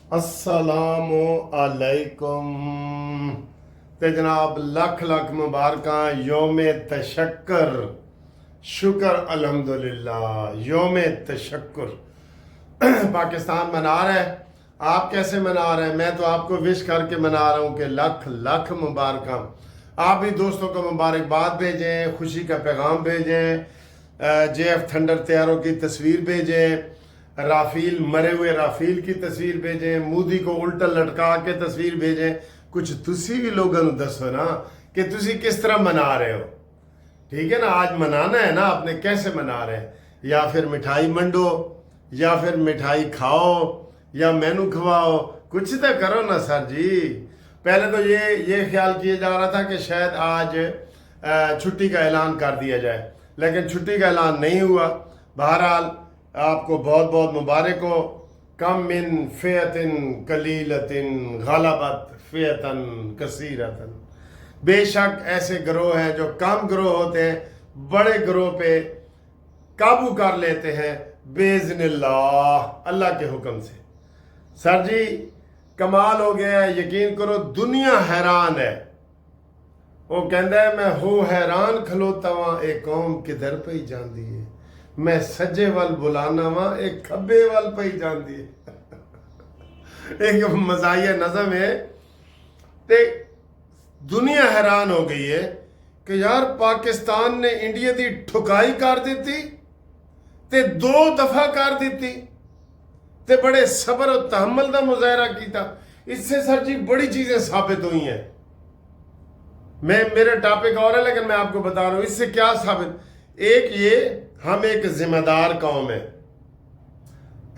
अस्सलामु अलैकुम। ते जनाब लख लख मुबारकां। योम तशक्कर, शुक्र अल्हम्दुलिल्लाह। योम तशक्कर पाकिस्तान मना रहा है। आप कैसे मना रहे हैं? मैं तो आपको विश करके मना रहा हूँ कि लख लख मुबारकां। आप भी दोस्तों को मुबारकबाद भेजें, खुशी का पैगाम भेजें, JF थंडर तैयारों की तस्वीर भेजें, राफील मरे हुए राफील की तस्वीर भेजें, मोदी को उल्टा लटका के तस्वीर भेजें। कुछ तुसी भी लोगों को दसो ना कि तुसी किस तरह मना रहे हो। ठीक है ना, आज मनाना है ना आपने, कैसे मना रहे हैं? या फिर मिठाई मंडो, या फिर मिठाई खाओ, या मेनू खवाओ, कुछ तो करो ना सर जी। पहले तो ये ख्याल किया जा रहा था कि शायद आज छुट्टी का ऐलान कर दिया जाए, लेकिन छुट्टी का ऐलान नहीं हुआ। बहरहाल आपको बहुत बहुत मुबारक हो। कम मिन फ़ियतिन कलीलतिन गलबत फ़ियतन कसीरतन। बेशक ऐसे ग्रोह हैं जो कम ग्रोह होते हैं, बड़े ग्रोह पे काबू कर लेते हैं बेइज़्निल्लाह, अल्लाह के हुक्म से। सर जी कमाल हो गया है, यकीन करो दुनिया हैरान है। वो कहता है मैं हो हैरान खलोता वहां एक कौम किधर पे ही जाती है, मैं सज्जे वाल बुलाना वहां एक खब्बे वाल पे ही जाती है। एक मज़ाहिया नज़म है। ते दुनिया हैरान हो गई है कि यार पाकिस्तान ने इंडिया की ठुकाई कर दी ते 2 दफा कर दी ते बड़े सबर और तहम्मुल का मुजाहरा किया। इससे सर जी बड़ी चीजें साबित हुई हैं। मेरे टॉपिक और है, लेकिन मैं आपको बता रहा हूं इससे क्या साबित। एक ये, हम एक जिम्मेदार कौम है।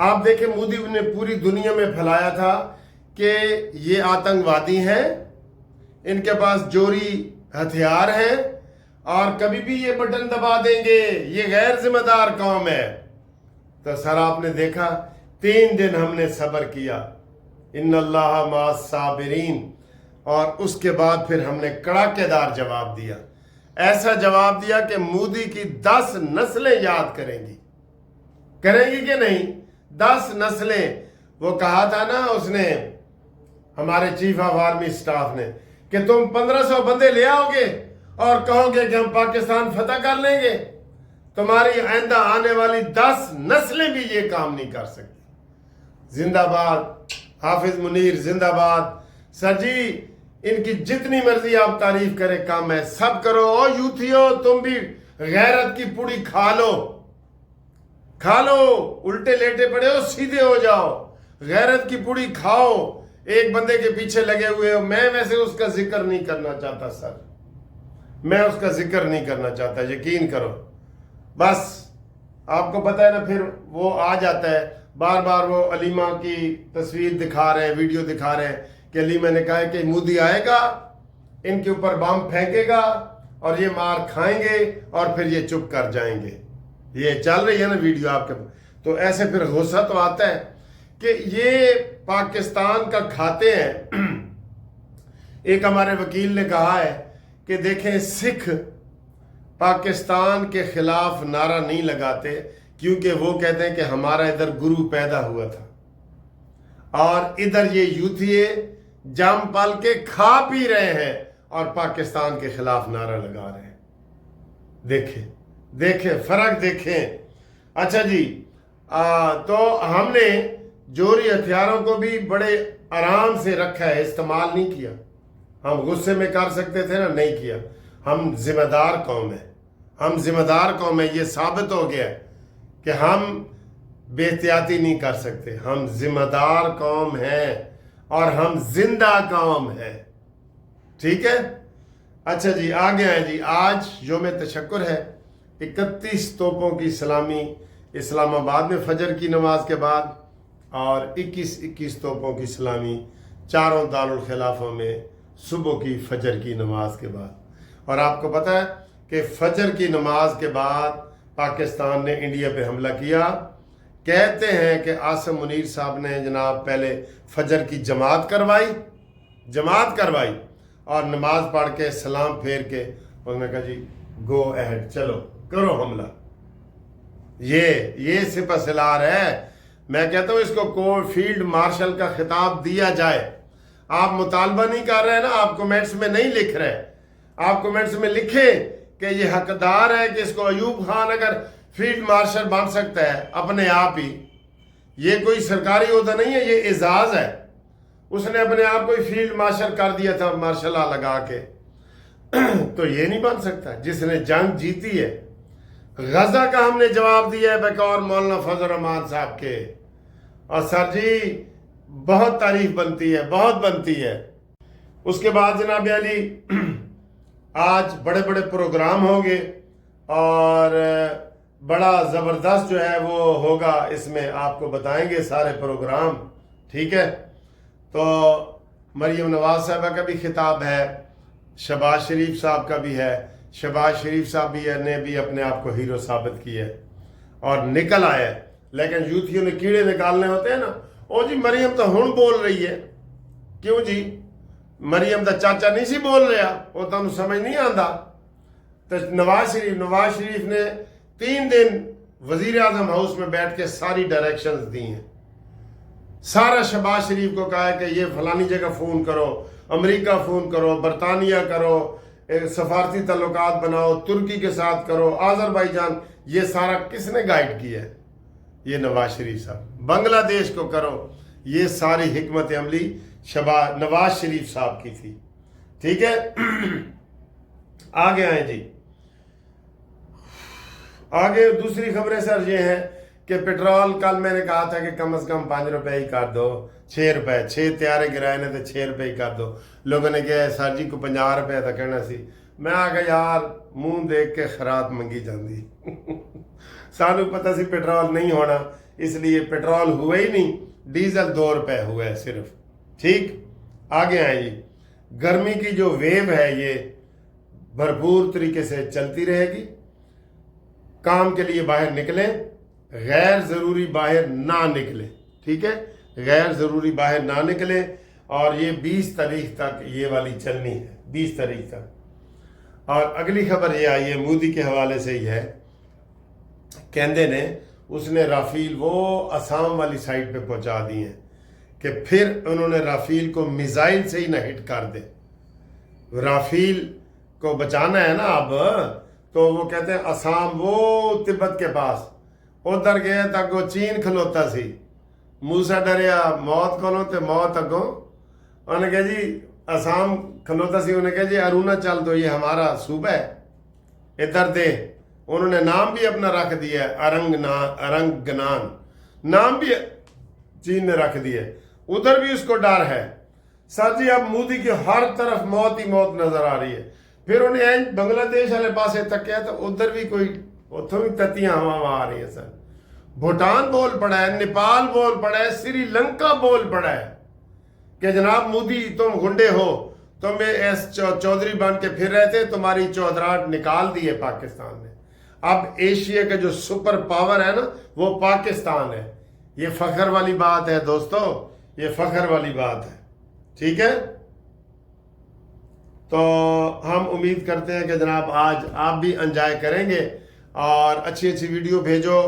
आप देखें मोदी ने पूरी दुनिया में फैलाया था कि ये आतंकवादी हैं, इनके पास जोरी हथियार हैं और कभी भी ये बटन दबा देंगे, ये गैर जिम्मेदार कौम है। तो सर आपने देखा 3 दिन हमने सब्र किया, इन्नल्लाह मास साबिरीन, और उसके बाद फिर हमने कड़ाकेदार जवाब दिया। ऐसा जवाब दिया कि मोदी की 10 नस्लें याद करेंगी कि नहीं? 10 नस्लें। वो कहा था ना उसने, हमारे चीफ ऑफ आर्मी स्टाफ ने, कि तुम 1500 बंदे ले आओगे और कहोगे कि हम पाकिस्तान फतह कर लेंगे, तुम्हारी आइंदा आने वाली 10 नस्लें भी ये काम नहीं कर सकती। जिंदाबाद हाफिज मुनीर, जिंदाबाद। सर जी इनकी जितनी मर्जी आप तारीफ करें कम है, सब करो। ओ यूथियो तुम भी गैरत की पुड़ी खा लो, उल्टे लेटे पड़े हो सीधे हो जाओ, गैरत की पुड़ी खाओ। एक बंदे के पीछे लगे हुए हो। मैं वैसे उसका जिक्र नहीं करना चाहता सर, मैं उसका जिक्र नहीं करना चाहता, यकीन करो। बस आपको पता है ना, फिर वो आ जाता है बार बार, वो अलीमा की तस्वीर दिखा रहे हैं, वीडियो दिखा रहे हैं कि अलीमा ने कहा है कि मोदी आएगा, इनके ऊपर बम फेंकेगा और ये मार खाएंगे और फिर ये चुप कर जाएंगे। ये चल रही है ना वीडियो आपके। तो ऐसे फिर गुस्सा तो आता है कि ये पाकिस्तान का खाते हैं। एक हमारे वकील ने कहा है कि देखें, सिख पाकिस्तान के खिलाफ नारा नहीं लगाते क्योंकि वो कहते हैं कि हमारा इधर गुरु पैदा हुआ था और इधर ये यूथिये जम पल के खा पी रहे हैं और पाकिस्तान के खिलाफ नारा लगा रहे हैं। देखें फर्क देखें। अच्छा जी, तो हमने जोरी हथियारों को भी बड़े आराम से रखा है, इस्तेमाल नहीं किया। हम गुस्से में कर सकते थे ना, नहीं किया। हम जिम्मेदार कौम है, हम जिम्मेदार कौम है। ये साबित हो गया कि हम बेहतियाती नहीं कर सकते। हम जिम्मेदार कौम है और हम जिंदा कौम है। ठीक है। अच्छा जी, आगे आए जी। आज योम तशक्कुर है। 31 तोपों की सलामी इस्लामाबाद में फजर की नमाज के बाद, और 21 तोपों की सलामी चारों दारुल खिलाफों में सुबह की फजर की नमाज के बाद। और आपको पता है कि फजर की नमाज के बाद पाकिस्तान ने इंडिया पे हमला किया। कहते हैं कि आसिम मुनीर साहब ने जनाब पहले फजर की जमात करवाई और नमाज पढ़ के सलाम फेर के उन्होंने कहा जी गो अहेड, चलो करो हमला। ये सिपह सलार है। میں کہتا ہوں اس کو فیلڈ مارشل کا خطاب دیا جائے. آپ مطالبہ نہیں کر رہے نا, آپ کومنٹس میں نہیں لکھ رہے. آپ کومنٹس میں لکھیں کہ یہ حقدار ہے کہ اس کو ایوب خان اگر فیلڈ مارشل بن سکتا ہے اپنے آپ ہی, یہ کوئی سرکاری عہدہ نہیں ہے, یہ اعزاز ہے. اس نے اپنے آپ کو ہی فیلڈ مارشل کر دیا تھا مارشل لا لگا کے. تو یہ نہیں بن سکتا جس نے جنگ جیتی ہے. غزہ کا ہم نے جواب دیا ہے بقول مولانا فضل الرحمان صاحب کے. اور سر جی بہت تعریف بنتی ہے, بہت بنتی ہے. اس کے بعد جناب علی آج بڑے بڑے پروگرام ہوں گے اور بڑا زبردست جو ہے وہ ہوگا. اس میں آپ کو بتائیں گے سارے پروگرام, ٹھیک ہے. تو مریم نواز صاحبہ کا بھی خطاب ہے, شہباز شریف صاحب کا بھی ہے. شہباز شریف صاحب بھی نے بھی اپنے آپ کو ہیرو ثابت کیا ہے اور نکل آیا ہے. لیکن یوتھیوں نے کیڑے نکالنے ہوتے ہیں نا, او جی مریم تو ہن بول رہی ہے. کیوں جی, مریم دا چاچا نہیں سی بول رہا, وہ تمہیں سمجھ نہیں آندا. تو نواز شریف نے 3 دن وزیر اعظم ہاؤس میں بیٹھ کے ساری ڈائریکشنز دی ہیں. سارا شہباز شریف کو کہا ہے کہ یہ فلانی جگہ فون کرو, امریکہ فون کرو, برطانیہ کرو, سفارتی تعلقات بناؤ, ترکی کے ساتھ کرو, آذربائیجان. یہ سارا کس نے گائیڈ کیا ہے؟ یہ نواز شریف صاحب. بنگلہ دیش کو کرو, یہ ساری حکمت عملی نواز شریف صاحب کی تھی. ٹھیک ہے, آگے آئیں جی. آگے دوسری خبریں سر یہ ہیں کہ پیٹرول کل میں نے کہا تھا کہ کم از کم 5 روپے ہی کر دو, 6 روپے, 6 تیارے گرائے نے تو 6 روپے ہی کر دو. لوگوں نے کہا سر جی کو 50 روپے تھا کہنا سی. میں آگا یار منہ دیکھ کے خرات منگی جاندی. سانو پتہ سی پیٹرول نہیں ہونا, اس لیے پیٹرول ہوئے ہی نہیں, ڈیزل 2 روپے ہوئے صرف. ٹھیک, آگے آئیں جی. گرمی کی جو ویو ہے یہ بھرپور طریقے سے چلتی رہے گی. کام کے لیے باہر نکلیں, غیر ضروری باہر نہ نکلیں. ٹھیک ہے, غیر ضروری باہر نہ نکلیں. اور یہ 20 تاریخ تک یہ والی چلنی ہے, 20 تاریخ تک. اور اگلی خبر یہ آئی ہے مودی کے حوالے سے ہی ہے. کہندے نے اس نے رافیل وہ آسام والی سائٹ پہ پہنچا دی ہیں کہ پھر انہوں نے رافیل کو میزائل سے ہی نہ ہٹ کر دے. رافیل کو بچانا ہے نا اب, تو وہ کہتے ہیں آسام وہ تبت کے پاس ادھر گئے تک وہ چین کھلوتا سی. موسیٰ ڈریا موت کولوں تے موت اگوں. انہوں نے کہا جی آسام کھلوتا سی, انہوں نے کہا جی اروناچل تو یہ ہمارا صوبہ ہے, ادھر دے. انہوں نے نام بھی اپنا رکھ دیا ہے ارنگنان, نام بھی چین نے رکھ دیا ہے. ادھر بھی اس کو ڈر ہے. سر جی اب مودی کی ہر طرف موت ہی موت نظر آ رہی ہے. پھر انہیں بنگلہ دیش والے پاسے تکیا تو ادھر بھی کوئی اتوں بھی تتیاں ہوا آ رہی ہیں. سر بھوٹان بول پڑا ہے, نیپال بول پڑا ہے, سری لنکا بول پڑا ہے کہ جناب مودی تم گنڈے ہو, تم ایس چودھری بن کے پھر رہے تھے, تمہاری چودراہٹ نکال دی ہے پاکستان نے. اب ایشیا کا جو سپر پاور ہے نا وہ پاکستان ہے. یہ فخر والی بات ہے دوستو, یہ فخر والی بات ہے. ٹھیک ہے, تو ہم امید کرتے ہیں کہ جناب آج آپ بھی انجوائے کریں گے اور اچھی اچھی ویڈیو بھیجو,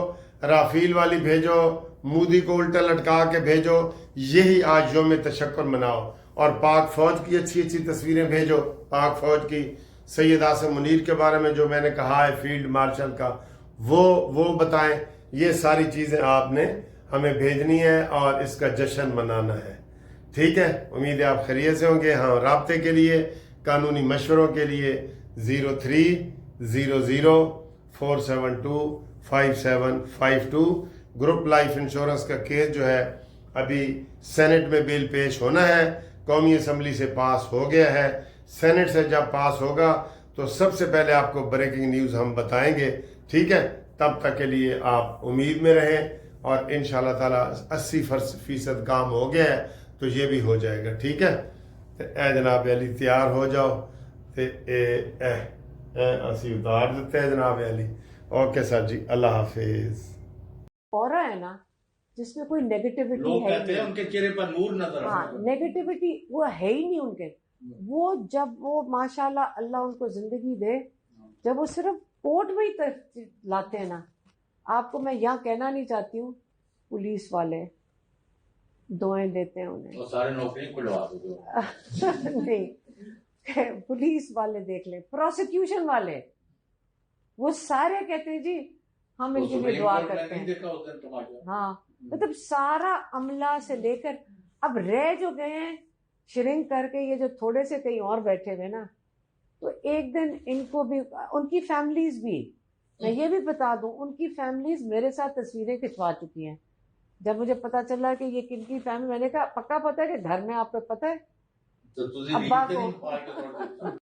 رافیل والی بھیجو, مودی کو الٹا لٹکا کے بھیجو. یہی آج یوم تشکر مناؤ. اور پاک فوج کی اچھی اچھی تصویریں بھیجو, پاک فوج کی. سید آصم منیر کے بارے میں جو میں نے کہا ہے فیلڈ مارشل کا, وہ بتائیں. یہ ساری چیزیں آپ نے ہمیں بھیجنی ہے اور اس کا جشن منانا ہے. ٹھیک ہے, امید ہے آپ خیریت سے ہوں گے. ہاں, رابطے کے لیے, قانونی مشوروں کے لیے 0300472572. گروپ لائف انشورنس کا کیس جو ہے ابھی سینٹ میں بل پیش ہونا ہے. قومی اسمبلی سے پاس ہو گیا ہے. سینٹ سے جب پاس ہوگا تو سب سے پہلے آپ کو بریکنگ نیوز ہم بتائیں گے. ٹھیک ہے, تب تک کے لیے آپ امید میں رہیں اور انشاءاللہ تعالی 80% کام ہو گیا ہے تو یہ بھی ہو جائے گا. ٹھیک ہے, اے جناب علی تیار ہو جاؤ تے اسی اتار دیتے ہیں جناب علی. اوکے سر جی, اللہ حافظ. اورا ہے نا جس میں کوئی نیگیٹیوٹی لوگ ہے کہتے ہیں ان کے چہرے پر نور نظر ہاں, آتا ہے. نیگیٹیوٹی وہ ہے ہی نہیں ان کے. وہ جب وہ ماشاءاللہ اللہ ان کو زندگی دے, جب وہ صرف کوٹ میں ہی لاتے ہیں نا, آپ کو میں یہاں کہنا نہیں چاہتی ہوں पुलिस वाले दुआएं देते हैं उन्हें। तो सारे नौकरी खुलवा दो। नहीं, पुलिस वाले देख ले, प्रोसिक्यूशन वाले, वो सारे कहते हैं जी हम तो इनके लिए सुप्रीम दुआ कोर्ट करते ने नहीं हैं। देखा उस दिन तुम्हारा? हाँ, मतलब सारा अमला से लेकर अब रह जो गए हैं श्रिंक करके, ये जो थोड़े से कहीं और बैठे हुए ना, तो एक दिन इनको भी, उनकी फैमिलीज भी, मैं ये भी बता दूं, उनकी फैमिलीज मेरे साथ तस्वीरें खिंचवा चुकी हैं। जब मुझे पता चला कि ये किनकी फैमिली, मैंने कहा पक्का पता है कि घर में आपको पता है तो तुझे अब्बा रील को? नहीं पार के छोड़ देता।